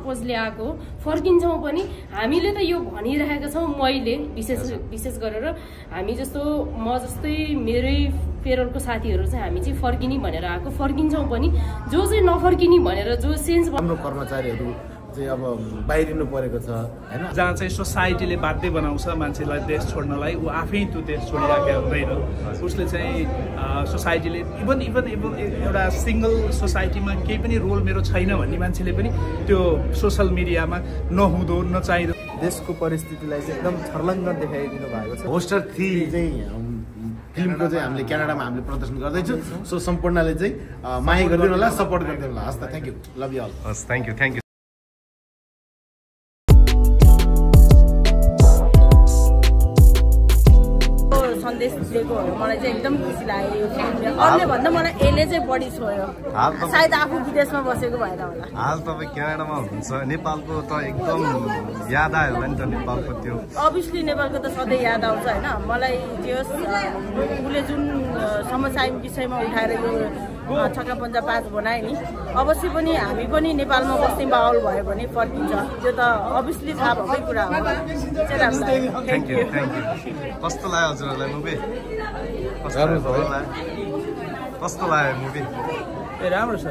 Purpose ल्याएको फर्किन्छौँ पनि हामीले त यो भनिरहेका छौँ मैले विशेष गरेर हामी जस्तो म जस्तै मेरै पेरोलको साथीहरू चाहिँ हामी चाहिँ फर्किने भनेर आएको फर्किन्छौँ पनि जो चाहिँ नफर्किने भनेर जो सेन्स हाम्रो कर्मचारीहरू चाहिँ अब बाहिरिनु परेको छ हैन जहाँ चाहिँ सोसाइटीले बाध्य बनाउँछ मान्छेलाई देश छोड्नलाई ऊ आफै त्यो देश छोडिराखेको हुँदैन उसले चाहिँ सोसाइटीले इभन एउटा सिंगल सोसाइटीमा केही पनि रोल मेरो छैन भन्ने मान्छेले पनि त्यो सोशल मिडियामा नहुँदो नचाहिँदो देशको परिस्थितिलाई चाहिँ एकदम छर्लङ्ग देखाइदिनु भएको छ पोस्टर 3 चाहिँ फिल्मको चाहिँ हामीले क्यानाडामा हामीले प्रदर्शन गर्दैछौँ सो सम्पूर्णले चाहिँ माया गरिदिनु होला सपोर्ट गरिदिनु होला हस् त thank you love you all हस् थ्यांक यू सन्देश दिएको मलाई चाहिँ एकदम खुसी लाग्यो यो फिल्मले अरूले भन्दा मलाई यसले चाहिँ बढी छोयो सायद आफू विदेशमा बसेको भएर होला हाल तपाईँ क्यानाडामा हुनुहुन्छ नेपालको त एकदम याद आयो होला नि त नेपालको त्यो अभियसली नेपालको त सधैँ याद आउँछ होइन मलाई त्यो उसले जुन समसामयिक विषयमा उठाएर यो छक्का पञ्जा 5 बनाए नि अवश्य पनि हामी पनि नेपालमा बस्ने माहौल भयो भने फर्किन्छ त्यो त अभियसली थाहा भएकै कुरा हो थ्यांक यू कस्तो लाग्यो हजुरहरूलाई मुभी कस्तो लाग्यो मुभी राम्रो छ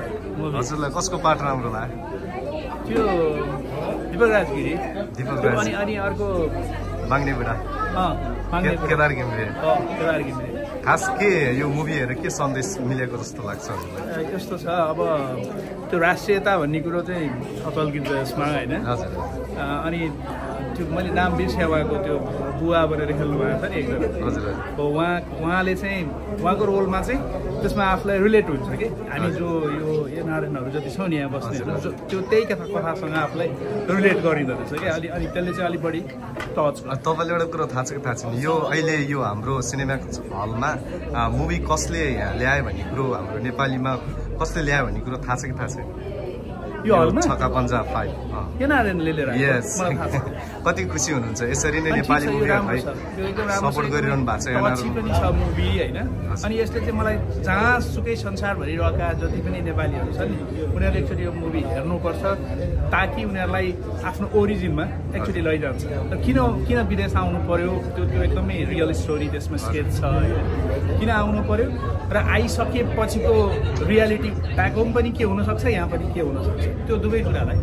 हजुरलाई कसको पार्ट राम्रो लाग्यो त्यो दीपक राजगिरी अनि अर्को बाङ्ने बुढा केदार घिमिरे खास के यो मुभी हेरेर के सन्देश मिलेको जस्तो लाग्छ यस्तो छ अब त्यो राष्ट्रियता भन्ने कुरो चाहिँ झल्किन्छ यसमा होइन अनि त्यो मैले नाम बिर्सेँ उहाँको त्यो बुवा भनेर खेल्नु भएको छ नि एकजना हजुर उहाँले चाहिँ उहाँको रोलमा चाहिँ त्यसमा आफूलाई रिलेट हुन्छ कि हामी जो यो नारायणहरू जति छौँ नि यहाँ बस्नेहरू त्यो त्यही कथासँग आफूलाई रिलेट गरिँदो रहेछ कि अनि त्यसले चाहिँ अलिक बढी टच तपाईँले एउटा कुरो थाहा छ कि थाहा छैन यो अहिले यो हाम्रो सिनेमा हलमा मुभी कसले ल्यायो भन्ने कुरो हाम्रो नेपालीमा कसले ल्यायो भन्ने कुरो थाहा छ कि थाहा छैन यो हलमा छक्का पञ्जा 5 यस कति खुसी हुनुहुन्छ यसरी नै नेपाली मुभीहरुलाई सपोर्ट गरिरहनु भएको छ यहाँहरु पनि छ मुभी हैन अनि यसले चाहिँ मलाई जहाँ सुकै संसारभरि रहेका जति पनि नेपालीहरु छन् नि उनीहरुले एक्चुअली यो मुभी हेर्नुपर्छ ताकि उनीहरुलाई आफ्नो ओरिजिनमा एक्चुअली लैजान्छ तर किन विदेश आउनु पर्यो त्यो एकदमै रियल स्टोरी त्यसमा स्केच छ किन आउनु पर्यो र आइसकेपछिको रियालिटी ब्याक होम पनि के हुन सक्छ यहाँ पनि के हुन सक्छ त्यो दुवै कुरालाई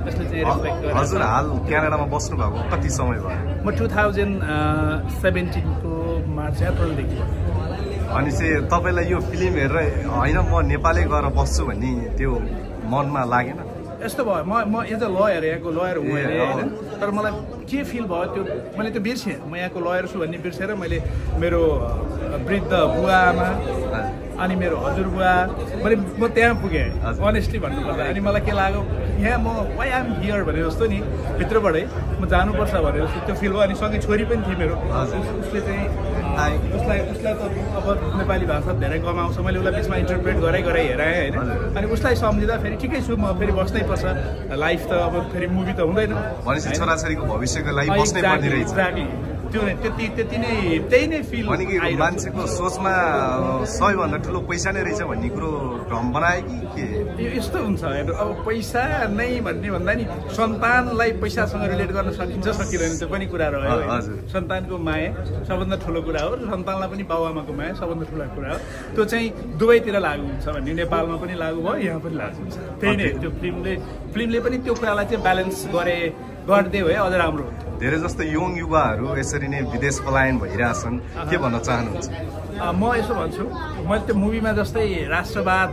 त्यसले चाहिँ रिफ्लेक्ट गरेर हजुर हाल क्यानाडामा बस्नु भएको कति समय भयो म 2017 को मार्च अप्रिलदेखि अनि चाहिँ तपाईलाई यो फिल्म हेरेर हैन म नेपालै गएर बस्छु भन्ने त्यो मनमा लागेन यस्तो भयो म एज अ लयर यहाँको लयर हो हैन तर मलाई के फिल भयो त्यो मैले त्यो बिर्सेँ म यहाँको लयर छु भन्ने बिर्सेर मैले मेरो वृद्ध बुवाआमा अनि मेरो हजुरबुवा म त्यहाँ पुगेँ अनेस्टली भन्नुपर्दा अनि मलाई के लाग्यो यहाँ म वाइ आम हियर भने जस्तो नि भित्रबाटै म जानुपर्छ भने जस्तो त्यो फिल भयो अनि सँगै छोरी पनि थिए मेरो उसले चाहिँ उसलाई त अब नेपाली भाषा धेरै कम आउँछ मैले उसलाई बिचमा इन्टरप्रेट गराइ हेराएँ होइन अनि उसलाई सम्झिँदा फेरि ठिकै छु म फेरि बस्नै पर्छ लाइफ त अब फेरि मुभी त हुँदैन भनेपछि छोराछोरीको भविष्यको लागि बस्नै पर्ने रहेछ त्यति नै त्यही नै फिल अनि कि मान्छेको सोचमा सबैभन्दा ठुलो पैसा नै रहेछ भन्ने कुरो भ्रम बनायो कि के यस्तो हुन्छ अब पैसा नै भन्ने भन्दा नि सन्तानलाई पैसासँग रिलेट गर्न सकिन्छ सकिँदैन त्यो पनि कुरा रह्यो सन्तानको माया सबभन्दा ठुलो कुरा हो र सन्तानलाई पनि बाबुआमाको माया सबभन्दा ठुलो कुरा हो त्यो चाहिँ दुवैतिर लागु हुन्छ भन्ने नेपालमा पनि लागु भयो यहाँ पनि लागु हुन्छ त्यही नै त्यो फिल्मले पनि त्यो कुरालाई चाहिँ ब्यालेन्स गरिदियो है अझ राम्रो हुन्छ धेरै जस्तो यङ युवाहरू यसरी नै विदेश पलायन भइरहेछन् के भन्न चाहनुहुन्छ म यसो भन्छु मैले त्यो मुभीमा जस्तै राष्ट्रवाद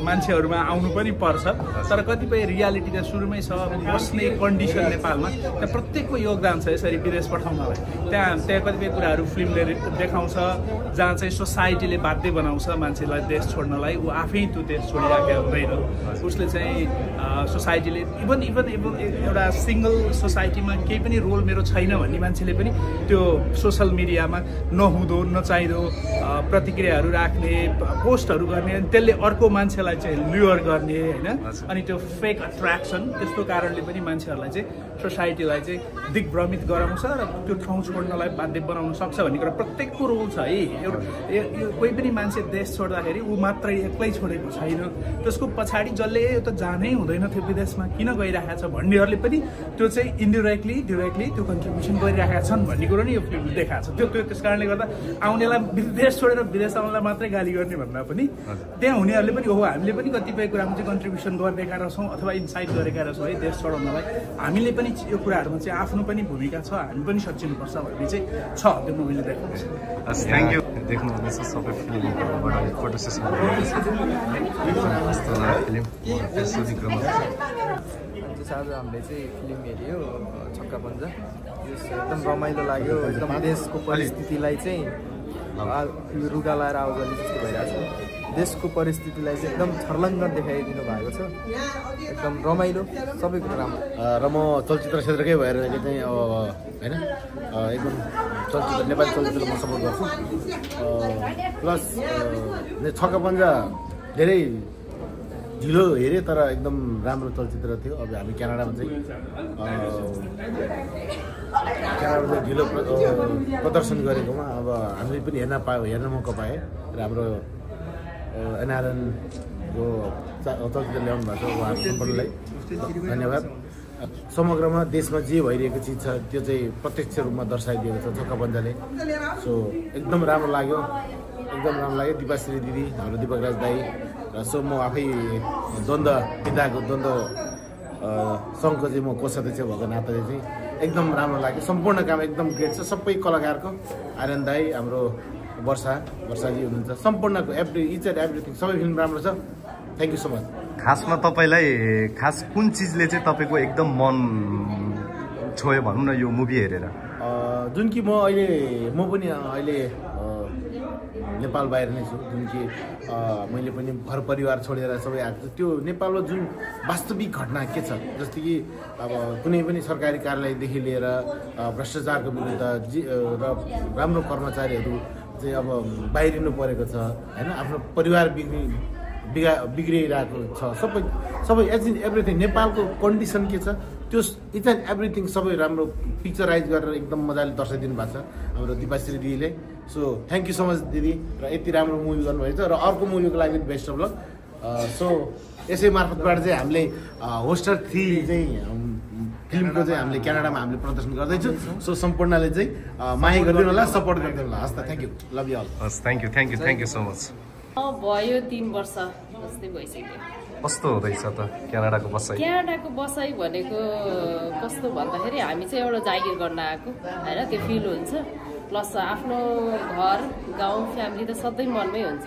मान्छेहरूमा आउनु पनि पर्छ तर कतिपय रियालिटी त सुरुमै छ बस्ने कन्डिसन नेपालमा त्यहाँ प्रत्येकको योगदान छ यसरी विदेश पठाउनलाई त्यहाँ कतिपय कुराहरू फिल्मले देखाउँछ जहाँ चाहिँ सोसाइटीले बाध्य बनाउँछ मान्छेलाई देश छोड्नलाई ऊ आफै त्यो देश छोडिराखेको हुँदैन उसले चाहिँ सोसाइटीले इभन एउटा सिंगल सोसाइटीमा केही पनि रोल मेरो छैन भन्ने मान्छेले पनि त्यो सोशल मिडियामा नहुँदो नचाहिँदो प्रतिक्रियाहरू राख्ने पोस्टहरू गर्ने त्यसले अर्को मान्छेलाई चाहिँ ल्युर गर्ने होइन अनि त्यो फेक अट्र्याक्सन त्यस्तो कारणले पनि मान्छेहरूलाई चाहिँ सोसाइटीलाई चाहिँ दिग्भ्रमित गराउँछ र त्यो ठाउँ छोड्नलाई बाध्य बनाउन सक्छ भन्ने कुरा प्रत्येकको रोल छ है। यो कोही पनि मान्छे देश छोड्दाखेरि ऊ मात्रै एक्लै छोडेको छैन, त्यसको पछाडि जसले यो त जानै हुँदैन थियो विदेशमा किन गइरहेको छ भन्नेहरूले पनि त्यो चाहिँ इन्डिरेक्टली डिरेक्टली त्यो कन्ट्रिब्युसन गरिरहेका छन् भन्ने कुरो नि यो फिल्मले देखाएको छ। त्यो त्यस कारणले गर्दा आउनेलाई विदेश छोडेर विदेश आउनेलाई मात्रै गाली गर्ने भन्दा पनि त्यहाँ हुनेहरूले पनि ओहो हामीले पनि कतिपय कुरामा चाहिँ कन्ट्रिब्युसन गरिरहेका रहेछौँ अथवा इन्साइट गरेका रहेछौँ है देश छोडाउनलाई, हामीले पनि यो कुराहरूमा चाहिँ आफ्नो पनि भूमिका छ, हामी पनि सचिनुपर्छ भन्ने चाहिँ छ त्यो मुभीले देखाउँछ। Thank you. देख्नुहुँदैछ सबै फिल्मबाट फोटो सेसन आज हामीले चाहिँ फिल्म हेऱ्यो छक्का पन्जा, एकदम रमाइलो लाग्यो। एकदम देशको परिस्थितिलाई चाहिँ रुगा लाएर आउँछ जस्तो भइरहेको छ, देशको परिस्थितिलाई चाहिँ एकदम छर्लङ्ग देखाइदिनु भएको छ, एकदम रमाइलो सबै कुरो राम्रो। र म चलचित्र क्षेत्रकै भएर चाहिँ अब होइन एकदम चलचित्र नेपाली चलचित्रलाई म सपोर्ट गर्छु। प्लस छक्का पन्जा धेरै ढिलो हेरेँ तर एकदम राम्रो चलचित्र थियो। अब हामी क्यानाडामा चाहिँ ढिलो प्रदर्शन गरेकोमा अब हामीले पनि हेर्न मौका पाएँ र हाम्रो एनआरएनको चलचित्र ल्याउनु भएको छ उहाँहरू सम्पूर्णलाई धन्यवाद। समग्रमा देशमा जे भइरहेको चिज छ त्यो चाहिँ प्रत्यक्ष रूपमा दर्शाइदिएको छ छक्का पन्जाले। सो एकदम राम्रो लाग्यो, एकदम राम्रो लाग्यो। दिपाश्री दिदी, हाम्रो दिपक राज दाई र सो म आफै पिताको द्वन्द्व सङ्घको चाहिँ म कोषाध्यक्ष भएको नाताले चाहिँ एकदम राम्रो लाग्यो। सम्पूर्ण काम एकदम ग्रेट छ सबै कलाकारको। आर्यन दाई, हाम्रो वर्षाजी हुनुहुन्छ, सम्पूर्णको इच एन्ड एभ्रिथिङ सबै फिल्म राम्रो छ। Thank you so much. खासमा तपाईँलाई खास कुन चिजले चाहिँ तपाईँको एकदम मन छोयो भनौँ न यो मुभी हेरेर? जुन कि म पनि अहिले नेपाल बाहिर नै छु, जुन कि मैले पनि घर परिवार छोडेर सबै आएको छु। त्यो नेपालमा जुन वास्तविक घटना के छ, जस्तै कि अब कुनै पनि सरकारी कार्यालयदेखि लिएर भ्रष्टाचारको विरुद्ध र राम्रो कर्मचारीहरू चाहिँ अब बाहिरिनु परेको छ होइन, आफ्नो परिवार बिग्रिरहेको छ, सबै एभ्रिथिङ नेपालको कन्डिसन के छ त्यो इच एन्ड एभ्रिथिङ सबै राम्रो पिक्चराइज गरेर एकदम मजाले दर्शाइदिनु भएको छ हाम्रो दिपाश्री दिदीले। So thank you so much दिदी, र यति राम्रो मुभी गर्नुभएको छ र अर्को मुभीको लागि बेस्ट अफ लक। सो यसै मार्फतबाट चाहिँ हामीले होस्टर 3 चाहिँ फिल्मको चाहिँ हामीले क्यानाडामा हामीले प्रदर्शन गर्दैछौँ। सो सम्पूर्णले चाहिँ माया गरिदिनु होला, सपोर्ट गरिदिनु होला। हस् त, thank you, love you all. हस्, थ्याङ्क यू सो मच। भयो 3 वर्ष जस्तै भइसक्यो। कस्तो हुँदैछ त क्यानाडाको बसाइ? क्यानाडाको बसाइ भनेको कस्तो भन्दाखेरि हामी चाहिँ एउटा जागिर गर्न आएको होइन, त्यो फिल हुन्छ। प्लस आफ्नो घर गाउँ फ्यामिली त सधैँ मनमै हुन्छ।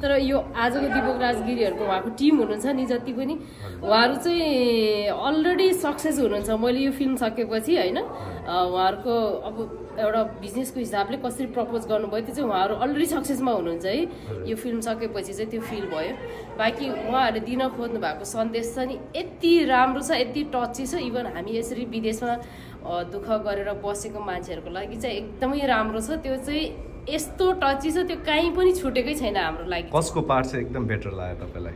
तर यो आजको दिपक राजगिरीहरूको उहाँको टिम हुनुहुन्छ नि जति पनि, उहाँहरू चाहिँ अलरेडी सक्सेस हुनुहुन्छ। मैले यो फिल्म सकेपछि होइन उहाँहरूको अब एउटा बिजनेसको हिसाबले कसरी प्रपोज गर्नुभयो त्यो चाहिँ उहाँहरू अलरेडी सक्सेसमा हुनुहुन्छ है। यो फिल्म सकेपछि चाहिँ त्यो फिल भयो। बाँकी उहाँहरूले दिन खोज्नु भएको सन्देश छ नि यति राम्रो छ, यति टची छ। इभन हामी यसरी विदेशमा दुःख गरेर बसेको मान्छेहरूको लागि चाहिँ एकदमै राम्रो छ। त्यो चाहिँ यस्तो टची छ, त्यो कहीँ पनि छुटेकै छैन हाम्रो लागि। कसको पार्ट चाहिँ एकदम बेटर लाग्यो तपाईँलाई?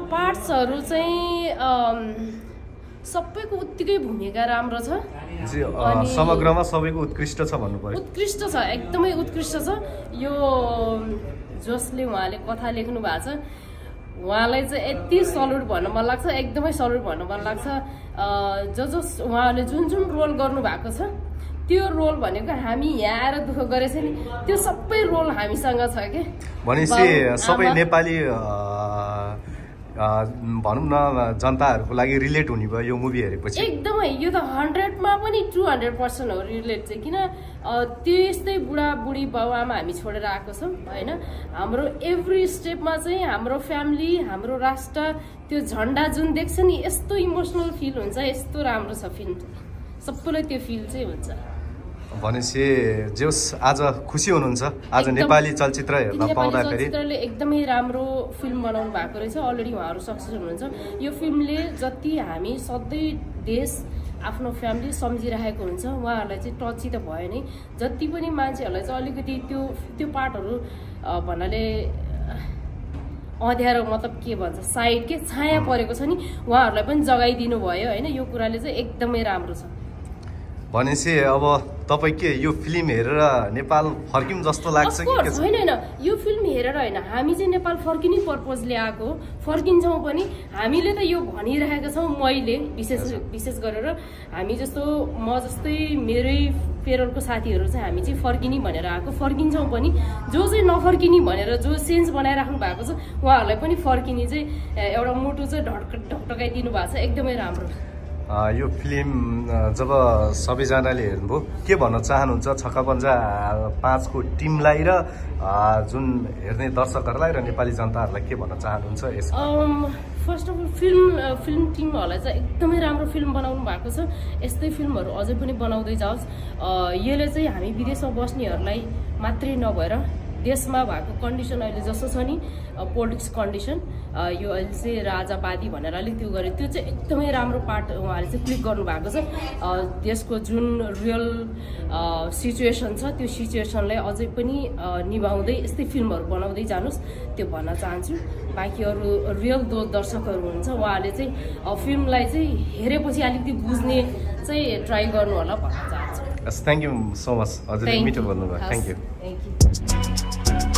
पार्ट्सहरू चाहिँ सबैको उत्तिकै भूमिका राम्रो छ। समग्रमा सबैको उत्कृष्ट छ भन्नु पर्यो। उत्कृष्ट छ, एकदमै उत्कृष्ट छ। यो जसले उहाँले कथा लेख्नु भएको छ उहाँलाई चाहिँ यति सल्युट भन्न मन लाग्छ, एकदमै सल्युट भन्न मन लाग्छ। जस उहाँले जुन रोल गर्नु भएको छ त्यो रोल भनेको हामी यहाँ आएर दुःख गरेछ नि त्यो सबै रोल हामीसँग छ के। भनेपछि सबै नेपाली भनौँ न जनताहरूको लागि रिलेट हुने भयो यो मुभी हेरेपछि? एकदमै, यो त 100मा पनि 200% हो रिलेट चाहिँ। किन त्यस्तै बुढाबुढी बाबुआमा हामी छोडेर आएको छौँ होइन। हाम्रो एभ्री स्टेपमा चाहिँ हाम्रो फ्यामिली, हाम्रो राष्ट्र, त्यो झन्डा जुन देख्छ नि यस्तो इमोसनल फिल हुन्छ, यस्तो राम्रो छ फिल्म। सबैलाई त्यो फिल चाहिँ हुन्छ। भनेपछि जोस आज खुसी हुनुहुन्छ आज नेपाली चलचित्र हेर्न पाउँदाखेरि? चलचित्रले एकदमै राम्रो फिल्म बनाउनु भएको रहेछ, अलरेडी उहाँहरू सक्सेस हुनुहुन्छ। यो फिल्मले जति हामी सधैँ देश आफ्नो फ्यामिली सम्झिरहेको हुन्छ उहाँहरूलाई चाहिँ टची त भयो नै। जति पनि मान्छेहरूलाई चाहिँ अलिकति त्यो पार्टहरू भन्नाले अँध्यारो मतलब के भन्छ साइड के छाया परेको छ नि उहाँहरूलाई पनि जगाइदिनु भयो होइन यो कुराले चाहिँ एकदमै राम्रो छ भनेपछि अब तपाईँ के यो फिल्म हेरेर नेपाल फर्किम जस्तो लाग्छ कि होइन होइन यो फिल्म हेरेर होइन हामी चाहिँ नेपाल फर्किने पर्पजले आएको फर्किन्छौँ पनि हामीले त यो भनिरहेका छौँ मैले विशेष गरेर हामी जस्तो म जस्तै मेरै पेरोलको साथीहरू चाहिँ हामी चाहिँ फर्किने भनेर आएको फर्किन्छौँ पनि जो चाहिँ नफर्किने भनेर जो सेन्स बनाइराख्नु भएको छ उहाँहरूलाई पनि फर्किने चाहिँ एउटा मुटु चाहिँ ढकढकाइदिनु भएको छ एकदमै राम्रो यो फिल्म जब सबैजनाले हेर्नुभयो के भन्न चाहनुहुन्छ छक्कापञ्जा 5 को टिमलाई र जुन हेर्ने दर्शकहरूलाई र नेपाली जनताहरूलाई के भन्न चाहनुहुन्छ यसमा फर्स्ट अफ अल फिल्म टिमहरूलाई चाहिँ एकदमै राम्रो फिल्म बनाउनु भएको छ यस्तै फिल्महरू अझै पनि बनाउँदै जाओस् यसले चाहिँ हामी विदेशमा बस्नेहरूलाई मात्रै नभएर देशमा भएको कन्डिसन अहिले जस्तो छ नि पोलिटिक्स कन्डिसन यो अहिले चाहिँ राजावादी भनेर अलिक त्यो गरे त्यो चाहिँ एकदमै राम्रो पार्ट उहाँहरूले चाहिँ क्लिक गर्नुभएको छ देशको जुन रियल सिचुएसन छ त्यो सिचुएसनलाई अझै पनि निभाउँदै यस्तै फिल्महरू बनाउँदै जानुहोस् त्यो भन्न चाहन्छु बाँकी अरू रियल दर्शकहरू हुनुहुन्छ उहाँहरूले चाहिँ फिल्मलाई चाहिँ हेरेपछि अलिकति बुझ्ने चाहिँ ट्राई गर्नु होला भन्न चाहन्छु थ्याङ्क यू सो मच हजुरले मिठो बोल्नुभयो थ्याङ्क यू